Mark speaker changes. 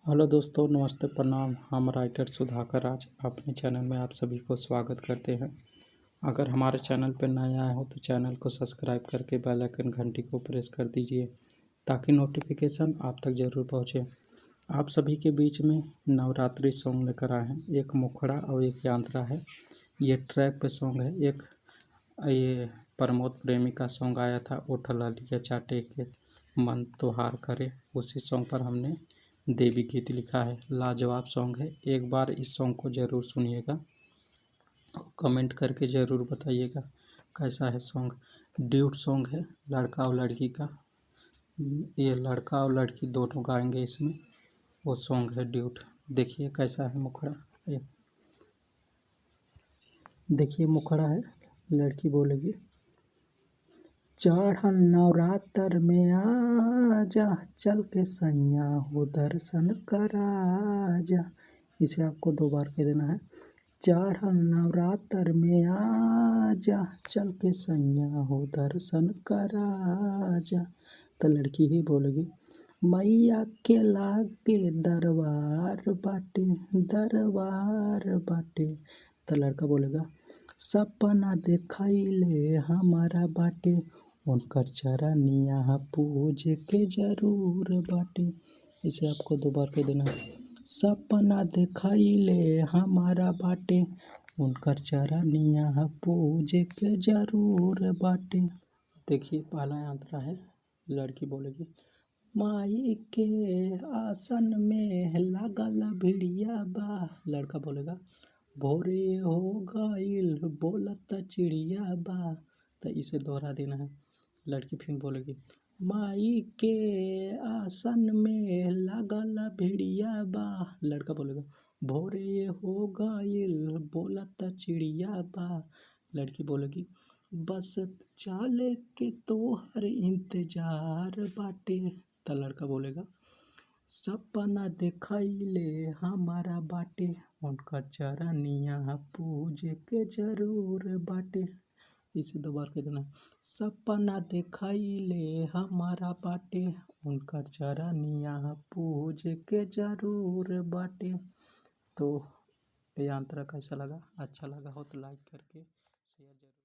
Speaker 1: Hello दोस्तों, नमस्ते, प्रणाम। हम राइटर सुधाकर आज अपने चैनल में आप सभी को स्वागत करते हैं। अगर हमारे चैनल पर नए आए हो तो चैनल को सब्सक्राइब करके बेल आइकन घंटी को प्रेस कर दीजिए ताकि नोटिफिकेशन आप तक ज़रूर पहुंचे। आप सभी के बीच में नवरात्रि सॉन्ग लेकर आए हैं। एक मुखड़ा और एक यांत्रा है। ये ट्रैक पे सॉन्ग है। एक ये प्रमोद प्रेमी का सॉन्ग आया था, उठला लिया चाटे के मन त्योहार करे। उसी सॉन्ग पर हमने देवी गीत लिखा है। लाजवाब सॉन्ग है। एक बार इस सॉन्ग को ज़रूर सुनिएगा और कमेंट करके ज़रूर बताइएगा कैसा है सॉन्ग। ड्यूट सॉन्ग है लड़का और लड़की का। ये लड़का और लड़की दोनों गाएंगे इसमें, वो सॉन्ग है ड्यूट। देखिए कैसा है मुखड़ा। ये देखिए मुखड़ा है, लड़की बोलेगी चढ़ल नवरात्र में आजा, चल के सैया हो दर्शन कराजा। इसे आपको 2 बार कह देना है। चढ़ल नवरात्र में आजा, चल के सैया हो दर्शन कराजा। तो लड़की ही बोलेगी मैया के लागे दरबार बाटे, दरबार बाटे। तो लड़का बोलेगा सपना देखाइले हमारा बाटे, उनकर चरनिया पूजे के जरूर बाटे। इसे आपको 2 बार कह देना है। सपना देखाइले हमारा बाटे, उनकर चरनिया पूजे के जरूर बाटे। देखिए पहला यांत्रा है। लड़की बोलेगी माई के आसन में लागल भिड़िया बा। लड़का बोलेगा भोरे हो गईल बोलत चिड़िया बा। तो इसे दोहरा देना है। लड़की फिर बोलेगी माई के आसन में लागल भिड़िया बा। लड़का बोलेगा भोरे हो गईल बोलत चिड़िया बा। लड़की बोलेगी बस चाले के तोहर इंतजार बाटे। तो लड़का बोलेगा सपना देखाइले हमारा बाटे, उनकर चरनिया पूजे के जरूर बाटे। इसे 2 बार कह देना। सपना देखाइले हमारा बाटे, उनकर चरनिया पूजे के जरूर बाटे। तो ये अंतरा कैसा लगा? अच्छा लगा हो तो लाइक करके शेयर जरूर।